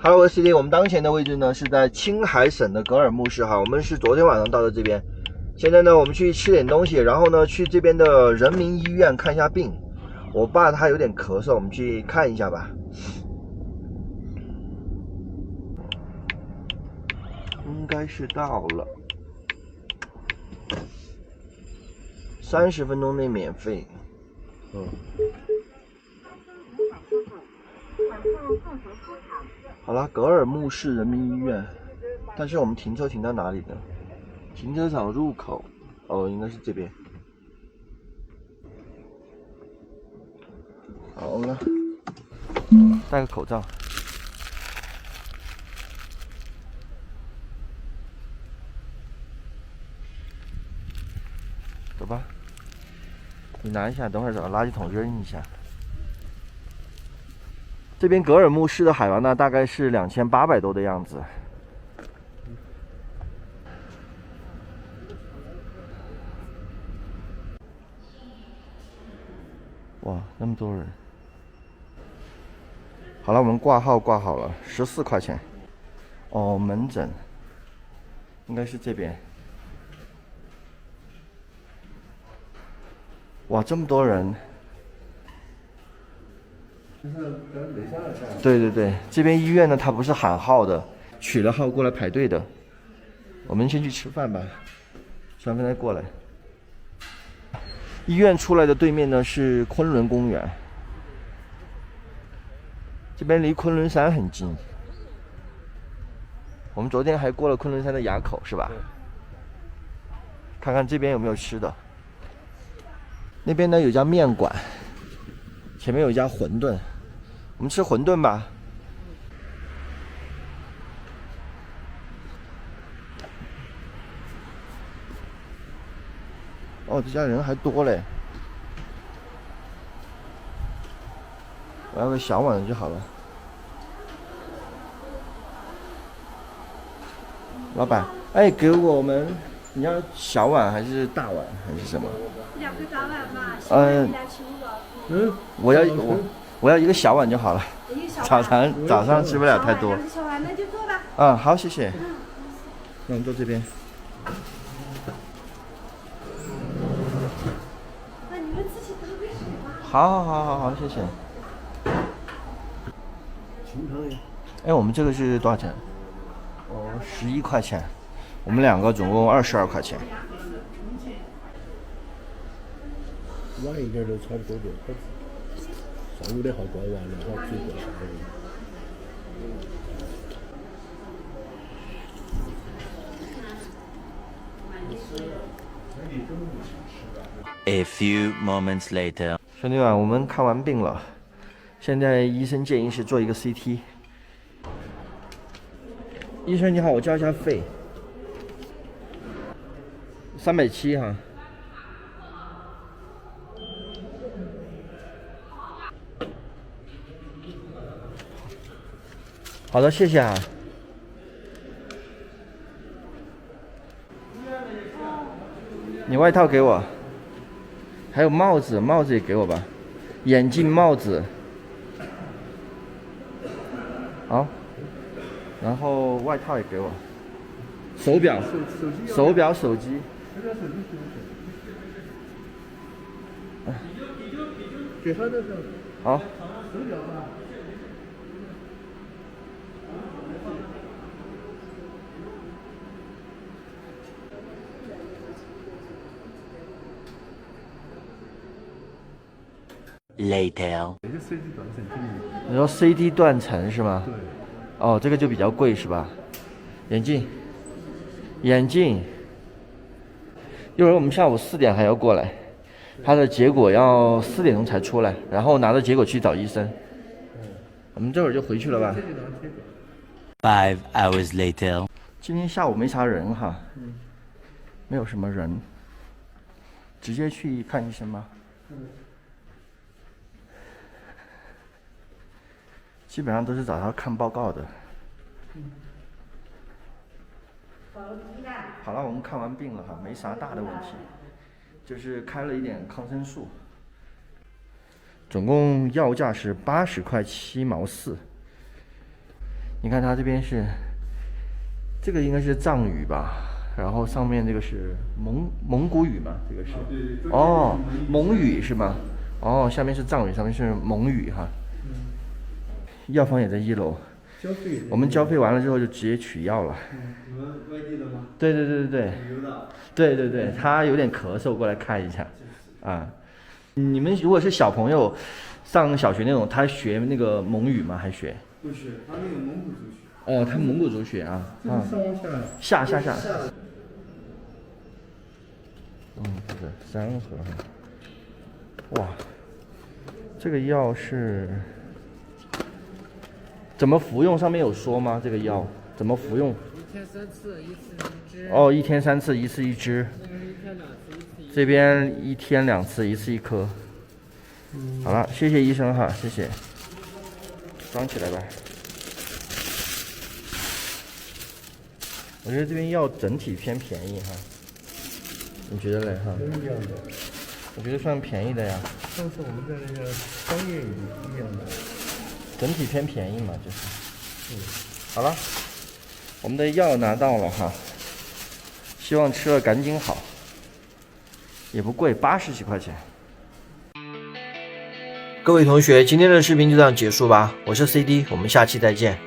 Hello， 我是 CD， 我们当前的位置呢是在青海省的格尔木市哈，我们是昨天晚上到的这边，现在呢我们去吃点东西，然后呢去这边的人民医院看一下病。我爸他有点咳嗽，我们去看一下吧。应该是到了，30分钟内免费。好了，格尔木市人民医院，但是我们停车停在哪里呢？停车场入口，哦，应该是这边。好了，戴个口罩。走吧，你拿一下，等会儿找垃圾桶扔一下。这边格尔木市的海拔呢，大概是2800多的样子。哇，那么多人！好了，我们挂号挂好了，14块钱。哦，门诊应该是这边。哇，这么多人！对对对，这边医院呢，它不是喊号的，取了号过来排队的。我们先去吃饭吧，吃完饭再过来。医院出来的对面呢是昆仑公园，这边离昆仑山很近。我们昨天还过了昆仑山的垭口，是吧？看看这边有没有吃的。那边呢有家面馆，前面有一家馄饨，我们吃馄饨吧。哦，这家人还多嘞。我要个小碗的就好了。老板，哎，给我们，你要小碗还是大碗还是什么2个大碗嘛，我要一个小碗就好了。早上吃不了太多。小碗那就做吧。嗯，好，谢谢。那我们坐这边。那你们自己倒杯水吧。好，谢谢。哎，我们这个是多少钱？哦，11块钱。我们2个总共22块钱。晚一点都差不多就上午的好关完了，好最过下午。A few moments later， 兄弟们，我们看完病了，现在医生建议是做一个 CT。医生你好，我交一下费，370哈。好的，谢谢啊。你外套给我，还有帽子，帽子也给我吧，眼镜、帽子。好，然后外套也给我，手表、手机。最好的是好。手表吧。Later， 你说 CT 断层是吗？对。哦，这个就比较贵是吧？眼镜，一会儿我们下午4点还要过来，他的结果要4点钟才出来，然后拿着结果去找医生。我们这会儿就回去了吧5 hours later， 今天下午没啥人哈，没有什么人，直接去看医生吧。基本上都是找他看报告的。好了，我们看完病了哈，没啥大的问题，就是开了一点抗生素，总共药价是80块7毛4。你看它这边是，这个应该是藏语吧，然后上面这个是蒙古语嘛，这个是哦，蒙语是吗？哦，下面是藏语，上面是蒙语哈。药房也在1楼。交费。我们交费完了之后就直接取药了。你们外地的吗？对。旅游的。对，他有点咳嗽，过来看一下。啊，你们如果是小朋友上小学那种，他学那个蒙语吗？还学？不是，他那个蒙古族学。哦，他蒙古族学啊。上下。下。这个3盒。哇，这个药是怎么服用？上面有说吗？这个药怎么服用？ 1天3次，一次1支。哦，1天3次，一次1支。那个是1天2次，一次1。这边1天2次，一次1颗。好了，谢谢医生哈，谢谢。装起来吧。我觉得这边药整体偏便宜哈，你觉得嘞哈？都一样的。我觉得算便宜的呀。上次我们在那个商业一样的。整体偏便宜嘛，就是。好了，我们的药拿到了哈，希望吃了赶紧好。也不贵，80几块钱。各位同学，今天的视频就这样结束吧。我是 CD，我们下期再见。